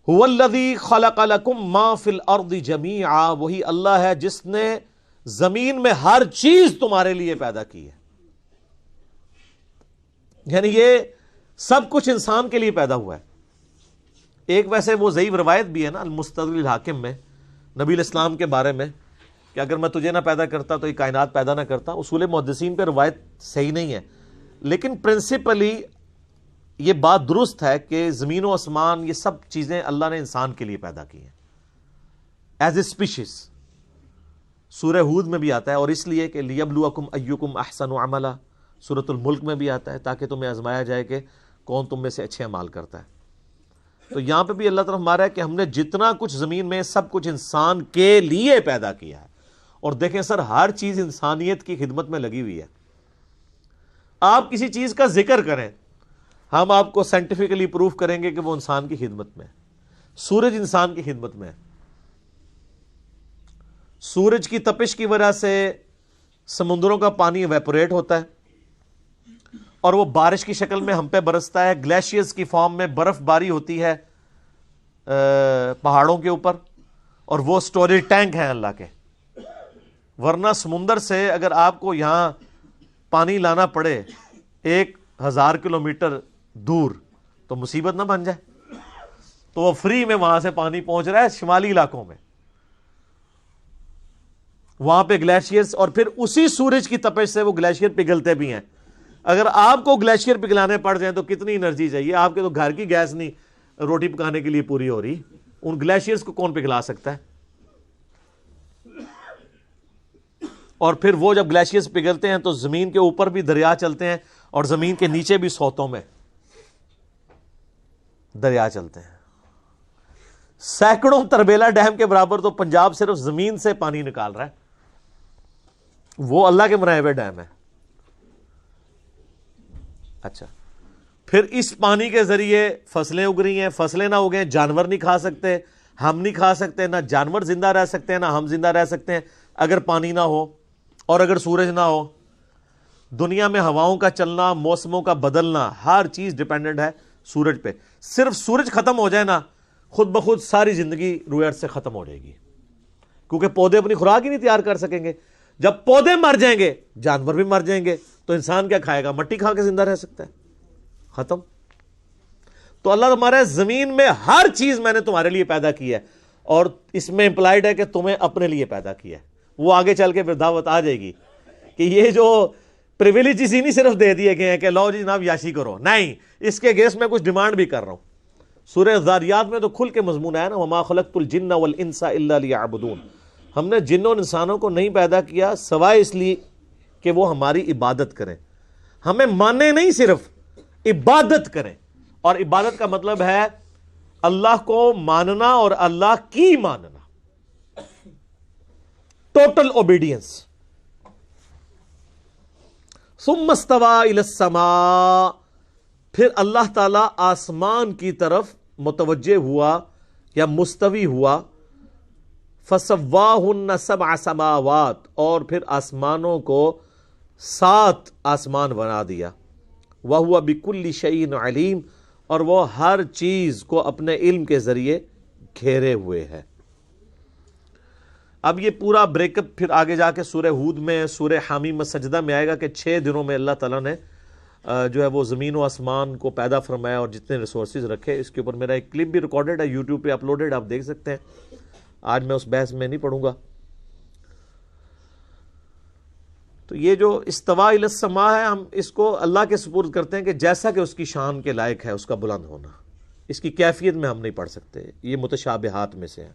هو الذی خلق لکم ما فی الارض جمیعا، وہی اللہ ہے جس نے زمین میں ہر چیز تمہارے لیے پیدا کی ہے. یعنی یہ سب کچھ انسان کے لیے پیدا ہوا ہے. ایک ویسے وہ ضعیف روایت بھی ہے نا المستدرک الحاکم میں نبی الاسلام کے بارے میں کہ اگر میں تجھے نہ پیدا کرتا تو یہ کائنات پیدا نہ کرتا. اصول محدثین پہ روایت صحیح نہیں ہے، لیکن پرنسپلی یہ بات درست ہے کہ زمین و آسمان یہ سب چیزیں اللہ نے انسان کے لیے پیدا کی ہیں ایز اے اسپیشیز. سورہ ہود میں بھی آتا ہے، اور اس لیے کہ لیبلوکم ایکم احسن عملا، سورۃ الملک میں بھی آتا ہے تاکہ تمہیں آزمایا جائے کہ کون تم میں سے اچھے اعمال کرتا ہے. تو یہاں پہ بھی اللہ تعالیٰ ہمارا ہے کہ ہم نے جتنا کچھ زمین میں سب کچھ انسان کے لیے پیدا کیا ہے. اور دیکھیں سر، ہر چیز انسانیت کی خدمت میں لگی ہوئی ہے. آپ کسی چیز کا ذکر کریں، ہم آپ کو سائنٹیفکلی پروف کریں گے کہ وہ انسان کی خدمت میں ہے. سورج انسان کی خدمت میں ہے. سورج کی تپش کی وجہ سے سمندروں کا پانی ایویپوریٹ ہوتا ہے اور وہ بارش کی شکل میں ہم پہ برستا ہے. گلیشیئرز کی فارم میں برف باری ہوتی ہے پہاڑوں کے اوپر، اور وہ سٹوریج ٹینک ہیں اللہ کے. ورنہ سمندر سے اگر آپ کو یہاں پانی لانا پڑے 1000 کلومیٹر دور تو مصیبت نہ بن جائے. تو وہ فری میں وہاں سے پانی پہنچ رہا ہے شمالی علاقوں میں، وہاں پہ گلیشیئرز، اور پھر اسی سورج کی تپش سے وہ گلیشیئر پگھلتے بھی ہیں. اگر آپ کو گلیشیئر پگھلانے پڑ جائیں تو کتنی انرجی چاہیے. آپ کے تو گھر کی گیس نہیں روٹی پکانے کے لیے پوری ہو رہی، ان گلیشیئرز کو کون پگھلا سکتا ہے؟ اور پھر وہ جب گلیشیئرز پگھلتے ہیں تو زمین کے اوپر بھی دریا چلتے ہیں اور زمین کے نیچے بھی سوتوں میں دریا چلتے ہیں. سینکڑوں تربیلا ڈیم کے برابر تو پنجاب صرف زمین سے پانی نکال رہا ہے، وہ اللہ کے بنائے ہوئے ڈیم ہے. اچھا، پھر اس پانی کے ذریعے فصلیں اگ رہی ہیں. فصلیں نہ اگیں جانور نہیں کھا سکتے، ہم نہیں کھا سکتے، نہ جانور زندہ رہ سکتے ہیں، نہ ہم زندہ رہ سکتے ہیں اگر پانی نہ ہو اور اگر سورج نہ ہو. دنیا میں ہواؤں کا چلنا، موسموں کا بدلنا، ہر چیز ڈیپینڈنٹ ہے سورج پہ. صرف سورج ختم ہو جائے نا، خود بخود ساری زندگی روئے ارض سے ختم ہو جائے گی، کیونکہ پودے اپنی خوراک ہی نہیں تیار کر سکیں گے. جب پودے مر جائیں گے جانور بھی مر جائیں گے، تو انسان کیا کھائے گا؟ مٹی کھا کے زندہ رہ سکتا ہے؟ ختم. تو اللہ تمہارے زمین میں ہر چیز میں نے تمہارے لیے پیدا کی ہے، اور اس میں امپلائڈ ہے کہ تمہیں اپنے لیے پیدا کیا ہے. وہ آگے چل کے پھر دعوت آ جائے گی کہ یہ جو پریویلیجز ہی نہیں صرف دے دیے گئے ہیں کہ لو جی جناب یاشی کرو، نہیں، اس کے اگینسٹ میں کچھ ڈیمانڈ بھی کر رہا ہوں. سورہ ذاریات میں تو کھل کے مضمون ہے نا، وما خلقت الجن والانس الا لیعبدون. ہم نے جنوں اور انسانوں کو نہیں پیدا کیا سوائے اس لیے کہ وہ ہماری عبادت کریں. ہمیں مانے نہیں، صرف عبادت کریں. اور عبادت کا مطلب ہے اللہ کو ماننا اور اللہ کی ماننا، ٹوٹل اوبیڈینس. ثم استوى الى السماء، پھر اللہ تعالی آسمان کی طرف متوجہ ہوا یا مستوی ہوا. فسواہن 7 سماوات، اور پھر آسمانوں کو 7 آسمان بنا دیا. وَهُوَ بِكُلِّ شَيْءٍ عَلِيمٌ، اور وہ ہر چیز کو اپنے علم کے ذریعے گھیرے ہوئے ہے. اب یہ پورا بریک اپ پھر آگے جا کے سورہ ہود میں، سورہ حامیم سجدہ میں آئے گا کہ 6 دنوں میں اللہ تعالیٰ نے جو ہے وہ زمین و آسمان کو پیدا فرمایا اور جتنے ریسورسز رکھے. اس کے اوپر میرا ایک کلپ بھی ریکارڈڈ ہے، یوٹیوب پہ اپلوڈڈ، آپ دیکھ سکتے ہیں. آج میں اس بحث میں نہیں پڑھوں گا. تو یہ جو استوا الی السماء ہے، ہم اس کو اللہ کے سپرد کرتے ہیں کہ جیسا کہ اس کی شان کے لائق ہے، اس کا بلند ہونا. اس کی کیفیت میں ہم نہیں پڑھ سکتے، یہ متشابہات میں سے ہے.